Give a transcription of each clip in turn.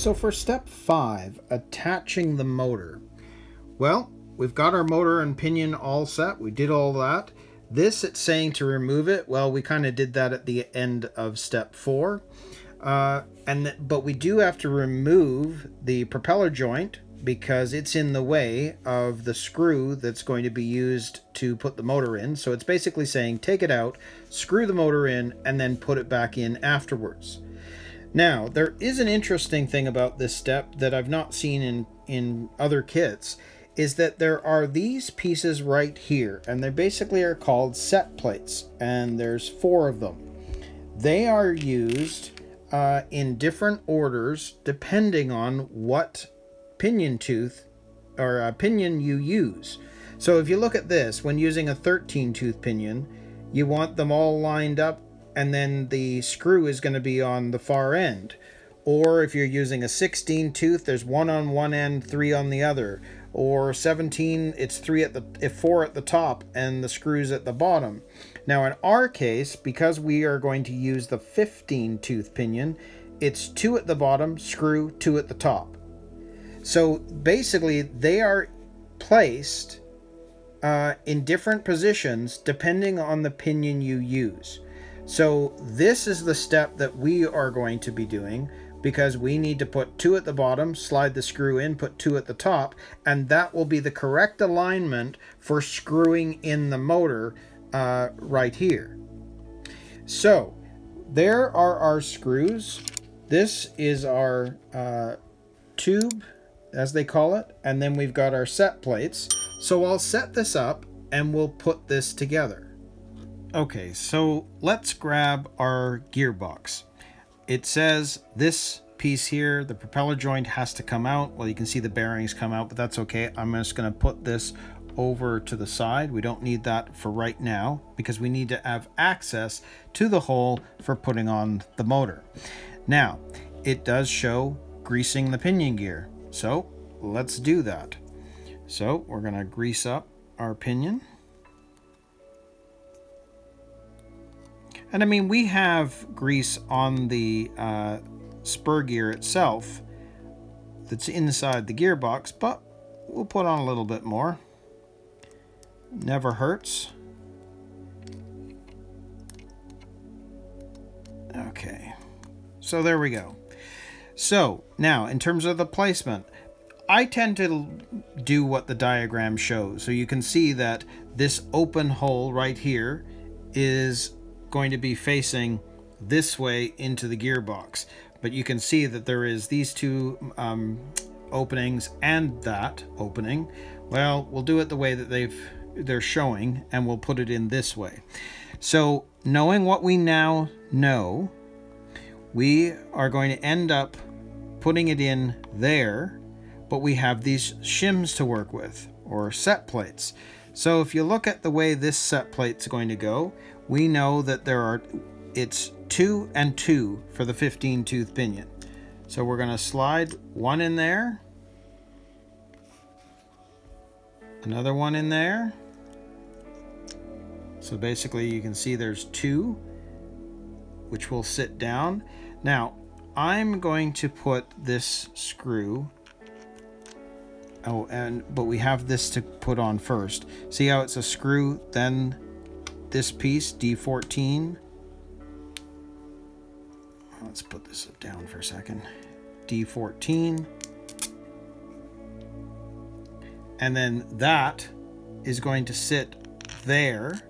So for step 5, attaching the motor. Well, we've got our motor and pinion all set. We did all that. This, it's saying to remove it. Well, we kind of did that at the end of step 4. But we do have to remove the propeller joint because it's in the way of the screw that's going to be used to put the motor in. So it's basically saying take it out, screw the motor in, and then put it back in afterwards. Now, there is an interesting thing about this step that I've not seen in other kits, is that there are these pieces right here, and they basically are called set plates, and there's 4 of them. They are used in different orders depending on what pinion tooth or pinion you use. So if you look at this, when using a 13 tooth pinion, you want them all lined up, and then the screw is going to be on the far end. Or if you're using a 16 tooth, there's 1 on one end, 3 on the other. Or 17, it's 4 at the top and the screws at the bottom. Now in our case, because we are going to use the 15 tooth pinion, it's 2 at the bottom, screw, 2 at the top. So basically they are placed in different positions depending on the pinion you use. So this is the step that we are going to be doing, because we need to put 2 at the bottom, slide the screw in, put 2 at the top, and that will be the correct alignment for screwing in the motor right here. So there are our screws. This is our tube, as they call it, and then we've got our set plates. So I'll set this up and we'll put this together. Okay, so let's grab our gearbox. It says this piece here, the propeller joint, has to come out. Well, you can see the bearings come out, but that's okay. I'm just going to put this over to the side. We don't need that for right now because we need to have access to the hole for putting on the motor. Now, it does show greasing the pinion gear. So let's do that. So we're going to grease up our pinion. And I mean, we have grease on the spur gear itself that's inside the gearbox, but we'll put on a little bit more. Never hurts. Okay, so there we go. So now, in terms of the placement, I tend to do what the diagram shows. So you can see that this open hole right here is going to be facing this way into the gearbox, but you can see that there is these 2 openings and that opening. Well, we'll do it the way that they're showing, and we'll put it in this way. So knowing what we now know, we are going to end up putting it in there, but we have these shims to work with, or set plates. So if you look at the way this set plate's going to go, we know that it's 2 and 2 for the 15 tooth pinion. So we're going to slide 1 in there, another 1 in there. So basically you can see there's 2, which will sit down. Now I'm going to put this screw, but we have this to put on first. See how it's a screw, then this piece, D14. Let's put this down for a second. D14. And then that is going to sit there.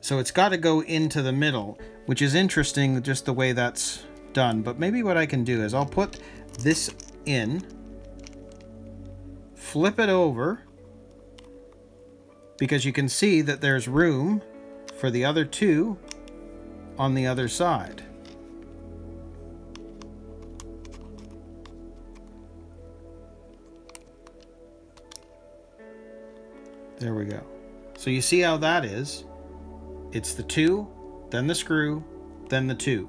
So it's got to go into the middle, which is interesting just the way that's done. But maybe what I can do is I'll put this in, flip it over, because you can see that there's room for the other 2 on the other side. There we go. So you see how that is. It's the 2, then the screw, then the 2,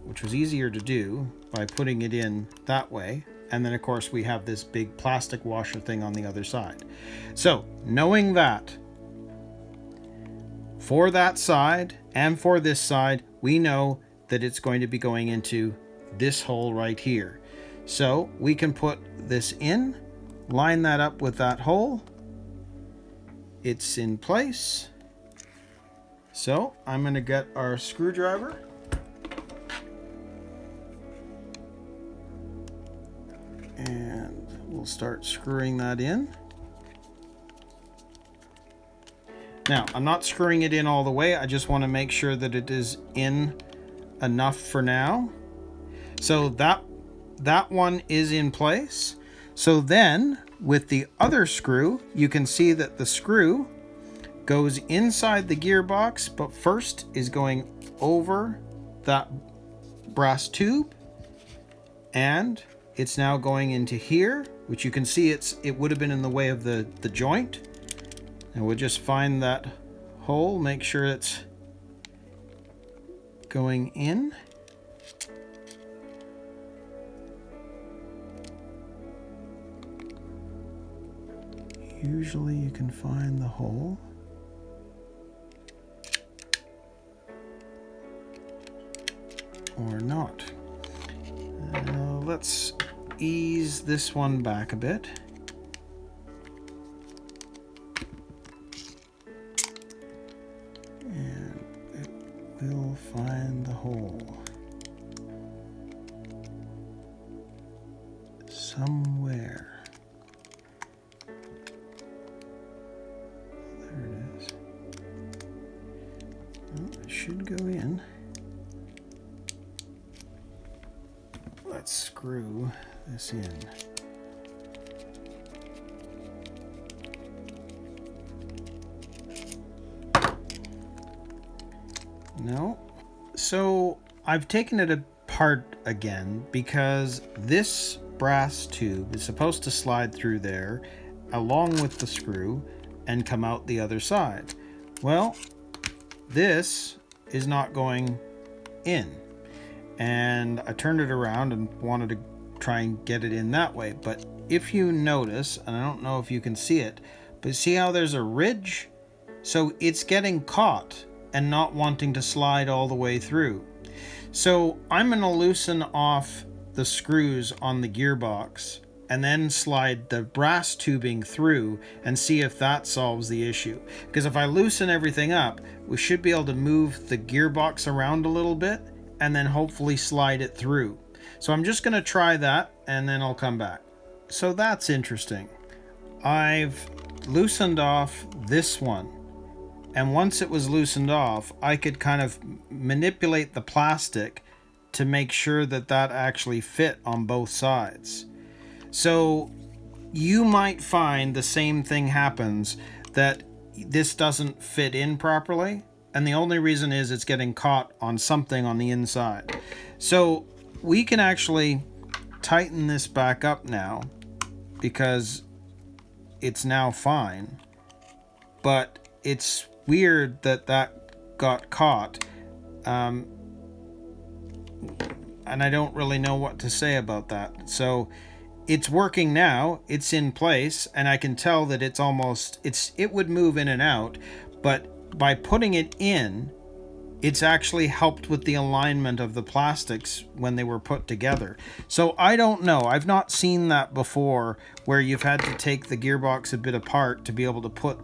which was easier to do by putting it in that way. And then of course we have this big plastic washer thing on the other side. So knowing that, for that side and for this side, we know that it's going to be going into this hole right here. So we can put this in, line that up with that hole. It's in place. So I'm going to get our screwdriver. And we'll start screwing that in. Now, I'm not screwing it in all the way. I just want to make sure that it is in enough for now. So that one is in place. So then with the other screw, you can see that the screw goes inside the gearbox, but first is going over that brass tube, and it's now going into here, which you can see it would have been in the way of the joint. And we'll just find that hole, make sure it's going in. Usually you can find the hole. Or not. Let's ease this one back a bit. And it will find the hole. Somewhere. There it is. Well, it should go in. Let's screw this in. No. So I've taken it apart again because this brass tube is supposed to slide through there along with the screw and come out the other side. Well, this is not going in. And I turned it around and wanted to try and get it in that way. But if you notice, and I don't know if you can see it, but see how there's a ridge? So it's getting caught and not wanting to slide all the way through. So I'm going to loosen off the screws on the gearbox and then slide the brass tubing through and see if that solves the issue. Because if I loosen everything up, we should be able to move the gearbox around a little bit and then hopefully slide it through. So I'm just going to try that and then I'll come back. So that's interesting. I've loosened off this one, and once it was loosened off, I could kind of manipulate the plastic to make sure that that actually fit on both sides. So you might find the same thing happens, that this doesn't fit in properly. And the only reason is it's getting caught on something on the inside. So we can actually tighten this back up now because it's now fine. But it's weird that that got caught. And I don't really know what to say about that. So it's working now. It's in place. And I can tell that it's almost, it would move in and out. But by putting it in, it's actually helped with the alignment of the plastics when they were put together. So I don't know. I've not seen that before where you've had to take the gearbox a bit apart to be able to put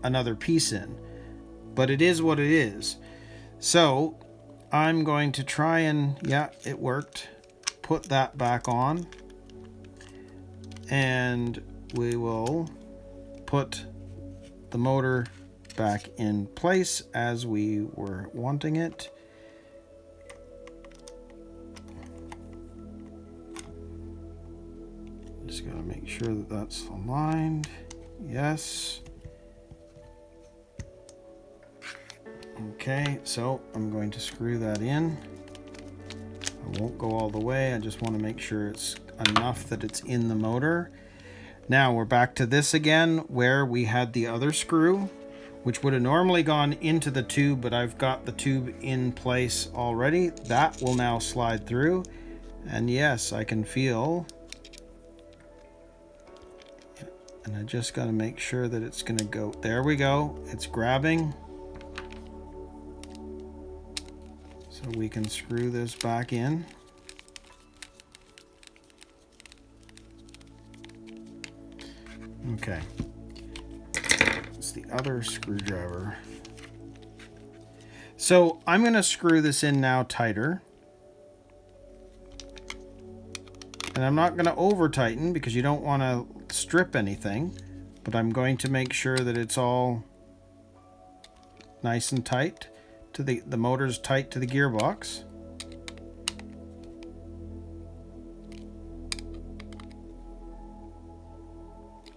another piece in. But it is what it is. So I'm going to try and, yeah, it worked. Put that back on. And we will put the motor back in place as we were wanting it. Just gotta make sure that that's aligned. Yes. Okay, so I'm going to screw that in. I won't go all the way. I just want to make sure it's enough that it's in the motor. Now we're back to this again where we had the other screw, which would have normally gone into the tube, but I've got the tube in place already. That will now slide through. And yes, I can feel. And I just got to make sure that it's going to go. There we go. It's grabbing. So we can screw this back in. Okay. It's the other screwdriver. So I'm going to screw this in now tighter. And I'm not going to over tighten because you don't want to strip anything. But I'm going to make sure that it's all nice and tight. To the motor's tight to the gearbox.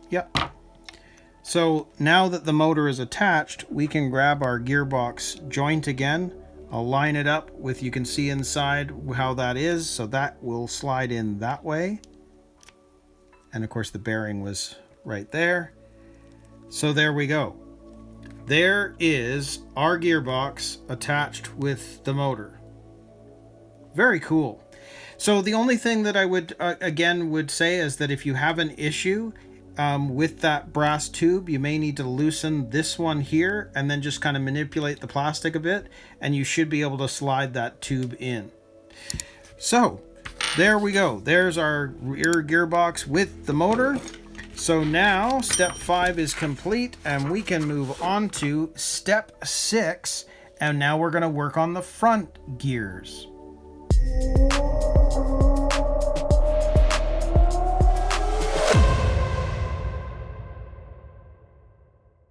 Yep. So now that the motor is attached, we can grab our gearbox joint again. I'll line it up with, you can see inside how that is, so that will slide in that way. And of course the bearing was right there. So there we go. There is our gearbox attached with the motor. Very cool. So the only thing that I would, again, would say is that if you have an issue with that brass tube, you may need to loosen this one here and then just kind of manipulate the plastic a bit, and you should be able to slide that tube in. So there we go. There's our rear gearbox with the motor. So now step 5 is complete, and we can move on to step 6, and now we're going to work on the front gears.